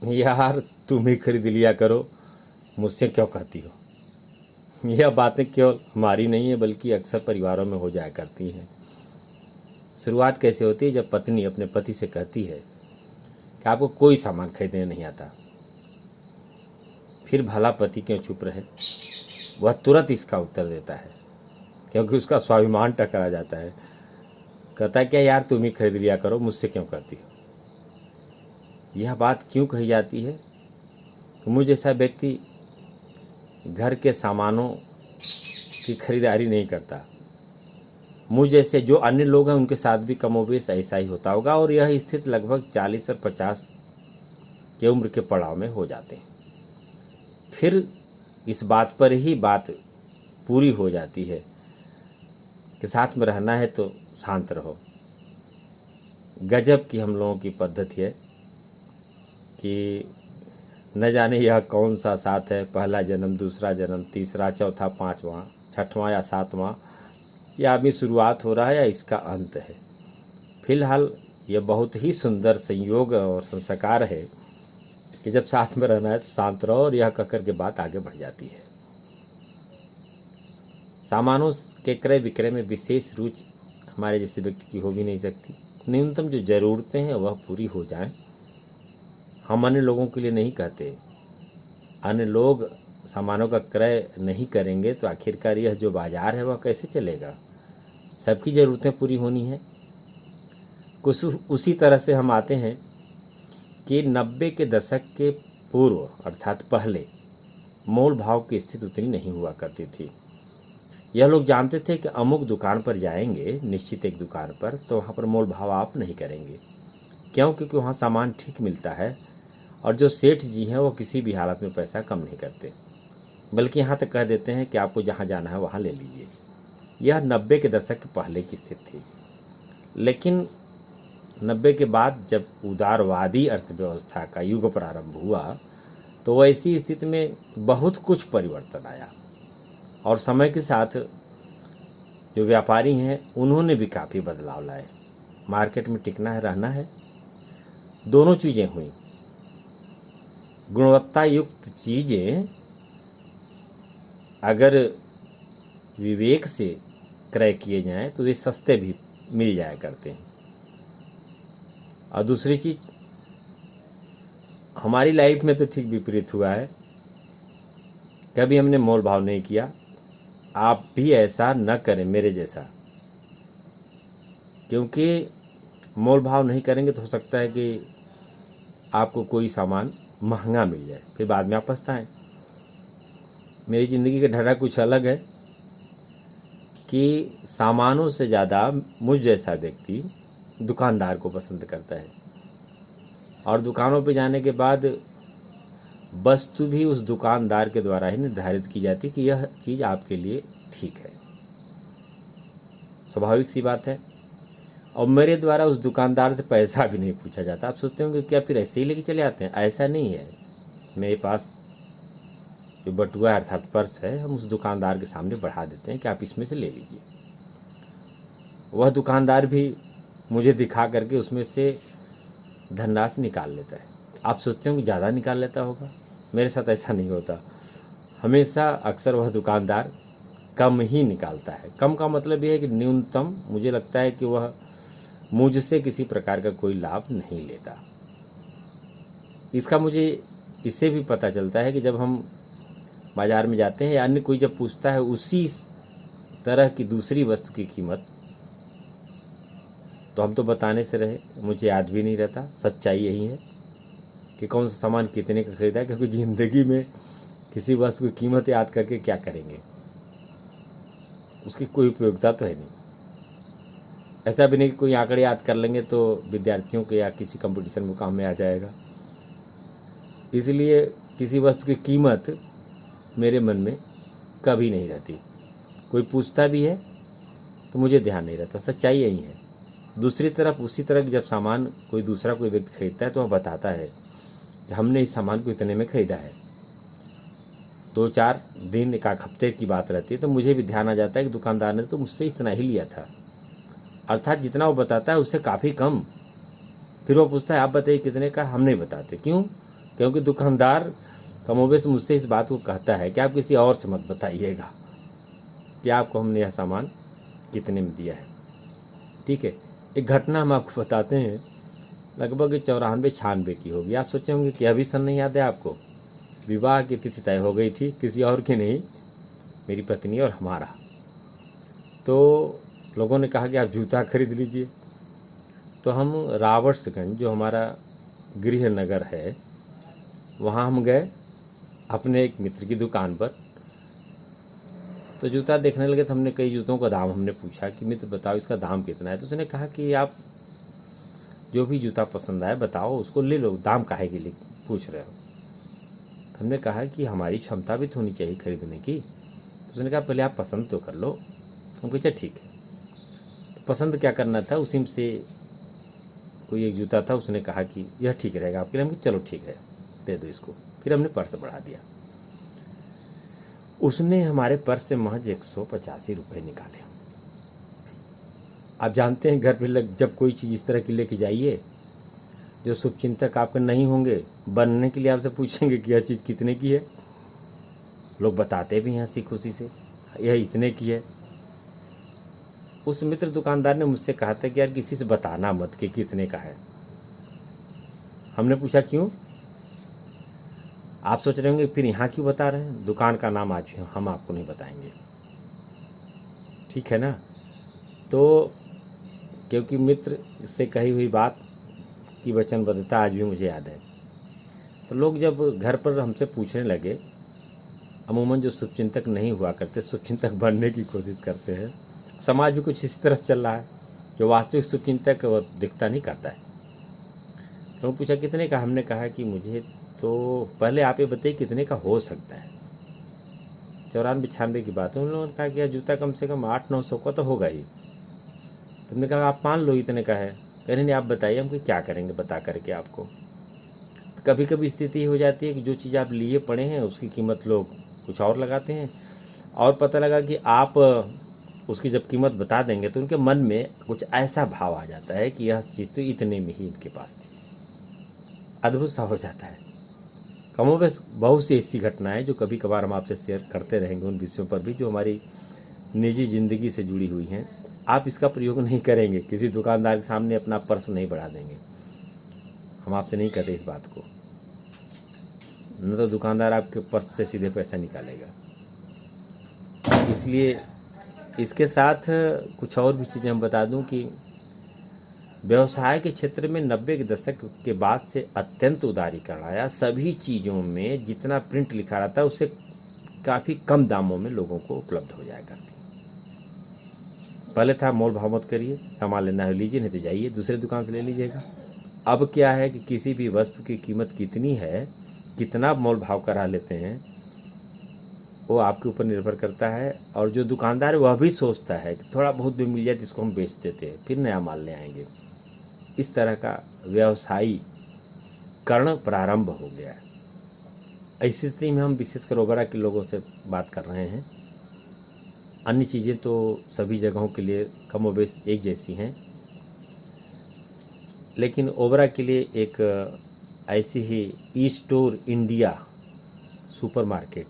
यार तुम ही खरीद लिया करो, मुझसे क्यों कहती हो। यह बातें केवल हमारी नहीं है बल्कि अक्सर परिवारों में हो जाया करती हैं। शुरुआत कैसे होती है, जब पत्नी अपने पति से कहती है कि आपको कोई सामान खरीदने नहीं आता। फिर भला पति क्यों चुप रहे। वह तुरंत इसका उत्तर देता है क्योंकि उसका स्वाभिमान टकरा जाता है। कहता है क्या यार तुम ही खरीद लिया करो, मुझसे क्यों कहती हो। यह बात क्यों कही जाती है कि मुझ जैसा व्यक्ति घर के सामानों की खरीदारी नहीं करता। मुझ जैसे जो अन्य लोग हैं उनके साथ भी कमोबेश ऐसा ही होता होगा और यह स्थिति लगभग 40 और 50 के उम्र के पड़ाव में हो जाते हैं। फिर इस बात पर ही बात पूरी हो जाती है कि साथ में रहना है तो शांत रहो। गजब की हम लोगों की पद्धति है कि न जाने यह कौन सा साथ है, पहला जन्म, दूसरा जन्म, तीसरा, चौथा, पांचवा, छठवां या सातवां, यह अभी शुरुआत हो रहा है या इसका अंत है। फिलहाल यह बहुत ही सुंदर संयोग और संस्कार है कि जब साथ में रहना है तो शांत रहो, और यह कहकर के बात आगे बढ़ जाती है। सामानों के क्रय विक्रय में विशेष रुचि हमारे जैसे व्यक्ति की हो भी नहीं सकती। न्यूनतम जो ज़रूरतें हैं वह पूरी हो जाएं। हम अन्य लोगों के लिए नहीं कहते, अन्य लोग सामानों का क्रय नहीं करेंगे तो आखिरकार यह जो बाज़ार है वह कैसे चलेगा। सबकी ज़रूरतें पूरी होनी है। कुछ उसी तरह से हम आते हैं कि 90 के दशक के पूर्व अर्थात पहले मोल भाव की स्थिति उतनी नहीं हुआ करती थी। यह लोग जानते थे कि अमुक दुकान पर जाएंगे, निश्चित एक दुकान पर, तो वहाँ पर मोल भाव आप नहीं करेंगे। क्यों? क्योंकि वहाँ सामान ठीक मिलता है और जो सेठ जी हैं वो किसी भी हालत में पैसा कम नहीं करते, बल्कि यहाँ तक कह देते हैं कि आपको जहाँ जाना है वहाँ ले लीजिए। यह 90 के दशक के पहले की स्थिति थी। लेकिन 90 के बाद जब उदारवादी अर्थव्यवस्था का युग प्रारंभ हुआ तो ऐसी स्थिति में बहुत कुछ परिवर्तन आया, और समय के साथ जो व्यापारी हैं उन्होंने भी काफ़ी बदलाव लाए। मार्केट में टिकना है, रहना है, दोनों चीज़ें हुई। गुणवत्ता युक्त चीज़ें अगर विवेक से क्रय किए जाएं तो वे सस्ते भी मिल जाया करते हैं। और दूसरी चीज़, हमारी लाइफ में तो ठीक विपरीत हुआ है। कभी हमने मोल भाव नहीं किया। आप भी ऐसा न करें मेरे जैसा, क्योंकि मोल भाव नहीं करेंगे तो हो सकता है कि आपको कोई सामान महंगा मिल जाए, फिर बाद में आप पछताएं। मेरी ज़िंदगी का ढर्रा कुछ अलग है कि सामानों से ज़्यादा मुझ जैसा व्यक्ति दुकानदार को पसंद करता है, और दुकानों पे जाने के बाद वस्तु भी उस दुकानदार के द्वारा ही निर्धारित की जाती कि यह चीज़ आपके लिए ठीक है। स्वाभाविक सी बात है। और मेरे द्वारा उस दुकानदार से पैसा भी नहीं पूछा जाता। आप सोचते होंगे क्या फिर ऐसे ही लेके चले आते हैं? ऐसा नहीं है। मेरे पास जो बटुआ अर्थात पर्स है, हम उस दुकानदार के सामने बढ़ा देते हैं कि आप इसमें से ले लीजिए। वह दुकानदार भी मुझे दिखा करके उसमें से धनराशि निकाल लेता है। आप सोचते हो कि ज़्यादा निकाल लेता होगा, मेरे साथ ऐसा नहीं होता। हमेशा अक्सर वह दुकानदार कम ही निकालता है। कम का मतलब यह है कि न्यूनतम, मुझे लगता है कि वह मुझसे किसी प्रकार का कोई लाभ नहीं लेता। इसका मुझे इससे भी पता चलता है कि जब हम बाज़ार में जाते हैं या अन्य कोई जब पूछता है उसी तरह की दूसरी वस्तु की कीमत, तो हम तो बताने से रहे, मुझे याद भी नहीं रहता। सच्चाई यही है कि कौन सा सामान कितने का खरीदा है, क्योंकि ज़िंदगी में किसी वस्तु की कीमत याद करके क्या करेंगे, उसकी कोई उपयोगिता तो है नहीं। ऐसा भी नहीं कि कोई आंकड़े याद कर लेंगे तो विद्यार्थियों के या किसी कंपटीशन में काम में आ जाएगा। इसलिए किसी वस्तु की कीमत मेरे मन में कभी नहीं रहती। कोई पूछता भी है तो मुझे ध्यान नहीं रहता। सच्चाई यही है। दूसरी तरफ उसी तरह जब सामान कोई दूसरा कोई व्यक्ति खरीदता है तो वह बताता है कि हमने इस सामान को इतने में ख़रीदा है। 2-4 दिन, एक हफ्ते की बात रहती है तो मुझे भी ध्यान आ जाता है कि दुकानदार ने तो मुझसे इतना ही लिया था, अर्थात जितना वो बताता है उससे काफ़ी कम। फिर वो पूछता है आप बताइए कितने का, हम नहीं बताते। क्यों? क्योंकि दुकानदार कमोबेश मुझसे इस बात को कहता है कि आप किसी और से मत बताइएगा कि आपको हमने यह सामान कितने में दिया है। ठीक है, एक घटना हम आपको बताते हैं, लगभग 94-96 की होगी। आप सोचे होंगे कि अभी सन नहीं याद है आपको? विवाह की तिथि तय हो गई थी, किसी और की नहीं, मेरी पत्नी और हमारा। तो लोगों ने कहा कि आप जूता खरीद लीजिए। तो हम रावर्ट्सगंज, जो हमारा गृह नगर है, वहाँ हम गए अपने एक मित्र की दुकान पर। तो जूता देखने लगे तो हमने कई जूतों का दाम हमने पूछा कि मित्र बताओ इसका दाम कितना है। तो उसने कहा कि आप जो भी जूता पसंद आए बताओ, उसको ले लो, दाम काहे के लिए पूछ रहे हो। तो हमने कहा कि हमारी क्षमता भी तो होनी चाहिए खरीदने की। तो उसने कहा पहले आप पसंद तो कर लो। हम कहे अच्छा ठीक है। तो पसंद क्या करना था, उसी में से कोई एक जूता था, उसने कहा कि यह ठीक रहेगा आपके लिए। हम कहा चलो ठीक है, दे दो इसको। फिर हमने पर्स बढ़ा दिया। उसने हमारे पर्स से महज 185 रुपये निकाले। आप जानते हैं, घर पे जब कोई चीज़ इस तरह की लेके जाइए, जो शुभचिंतक आपके नहीं होंगे, बनने के लिए आपसे पूछेंगे कि यह चीज़ कितने की है। लोग बताते भी हैं हंसी खुशी से, यह इतने की है। उस मित्र दुकानदार ने मुझसे कहा था कि यार किसी से बताना मत कि कितने का है। हमने पूछा क्यों? आप सोच रहे होंगे फिर यहाँ क्यों बता रहे हैं, दुकान का नाम आज हम आपको नहीं बताएंगे, ठीक है ना। तो क्योंकि मित्र से कही हुई बात की वचनबद्धता आज भी मुझे याद है। तो लोग जब घर पर हमसे पूछने लगे, अमूमन जो शुभचिंतक नहीं हुआ करते, शुभचिंतक बनने की कोशिश करते हैं। समाज भी कुछ इसी तरह चल रहा है, जो वास्तविक शुभचिंतक वो दिखता नहीं करता है। तो पूछा कितने का, हमने कहा कि मुझे तो पहले आप ये बताइए कितने का हो सकता है। 94-96 की बात है। उन लोगों ने कहा कि यार जूता कम से कम 800-900 का तो होगा ही। तो हमने कहा आप मान लो इतने का है। कह रहे नहीं आप बताइए, हम क्या करेंगे बता करके आपको। तो कभी कभी स्थिति हो जाती है कि जो चीज़ आप लिए पड़े हैं उसकी कीमत लोग कुछ और लगाते हैं, और पता लगा कि आप उसकी जब कीमत बता देंगे तो उनके मन में कुछ ऐसा भाव आ जाता है कि यह चीज़ तो इतने में ही इनके पास थी। अद्भुत सा हो जाता है। कमोबेश बहुत सी ऐसी घटनाएं जो कभी कभार हम आपसे शेयर करते रहेंगे, उन विषयों पर भी जो हमारी निजी ज़िंदगी से जुड़ी हुई हैं। आप इसका प्रयोग नहीं करेंगे, किसी दुकानदार के सामने अपना पर्स नहीं बढ़ा देंगे, हम आपसे नहीं कहते इस बात को, न तो दुकानदार आपके पर्स से सीधे पैसा निकालेगा। इसलिए इसके साथ कुछ और भी चीज़ें हम बता दूं कि व्यवसाय के क्षेत्र में 90 के दशक के बाद से अत्यंत उदारीकरण आया। सभी चीज़ों में जितना प्रिंट लिखा रहता है उससे काफ़ी कम दामों में लोगों को उपलब्ध हो जाया करती। पहले था मोल भाव मत करिए, सामान लेना है लीजिए, नहीं तो जाइए दूसरे दुकान से ले लीजिएगा। अब क्या है कि किसी भी वस्तु की कीमत कितनी है, कितना मोल भाव करा लेते हैं, वो आपके ऊपर निर्भर करता है। और जो दुकानदार है वह भी सोचता है कि थोड़ा बहुत भी मिल जाए तो इसको हम बेच देते हैं, फिर नया माल ले आएंगे। इस तरह का व्यवसायीकरण प्रारंभ हो गया है। ऐसी स्थिति में हम विशेषकर ओबरा के लोगों से बात कर रहे हैं। अन्य चीज़ें तो सभी जगहों के लिए कमोबेश एक जैसी हैं, लेकिन ओबरा के लिए एक ऐसी ही ई स्टोर इंडिया सुपरमार्केट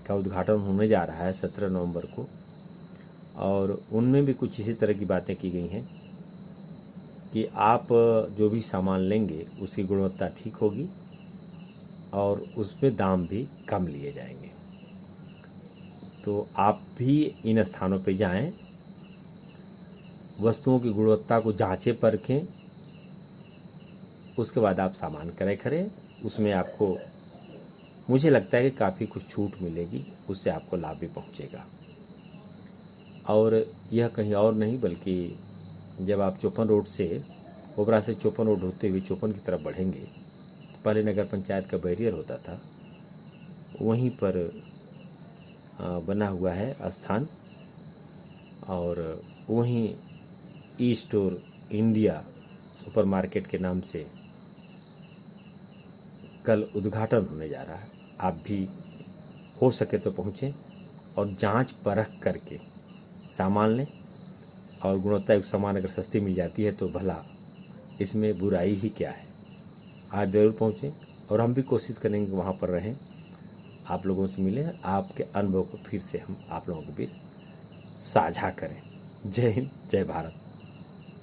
का उद्घाटन होने जा रहा है 17 नवंबर को, और उनमें भी कुछ इसी तरह की बातें की गई हैं कि आप जो भी सामान लेंगे उसकी गुणवत्ता ठीक होगी और उसमें दाम भी कम लिए जाएंगे। तो आप भी इन स्थानों पर जाएं, वस्तुओं की गुणवत्ता को जांचें परखें, उसके बाद आप सामान क्रय करें। उसमें आपको, मुझे लगता है कि काफ़ी कुछ छूट मिलेगी, उससे आपको लाभ भी पहुंचेगा। और यह कहीं और नहीं बल्कि जब आप चौपन रोड से, ओबरा से चौपन रोड होते हुए चौपन की तरफ बढ़ेंगे, तो पहले नगर पंचायत का बैरियर होता था, वहीं पर बना हुआ है स्थान, और वहीं ई स्टोर इंडिया सुपरमार्केट के नाम से कल उद्घाटन होने जा रहा है। आप भी हो सके तो पहुँचें और जांच परख करके सामान लें, और गुणवत्ता युक्त सामान अगर सस्ती मिल जाती है तो भला इसमें बुराई ही क्या है। आज जरूर पहुँचें। और हम भी कोशिश करेंगे कि वहाँ पर रहें, आप लोगों से मिलें, आपके अनुभव को फिर से हम आप लोगों के बीच साझा करें। जय हिंद, जय भारत।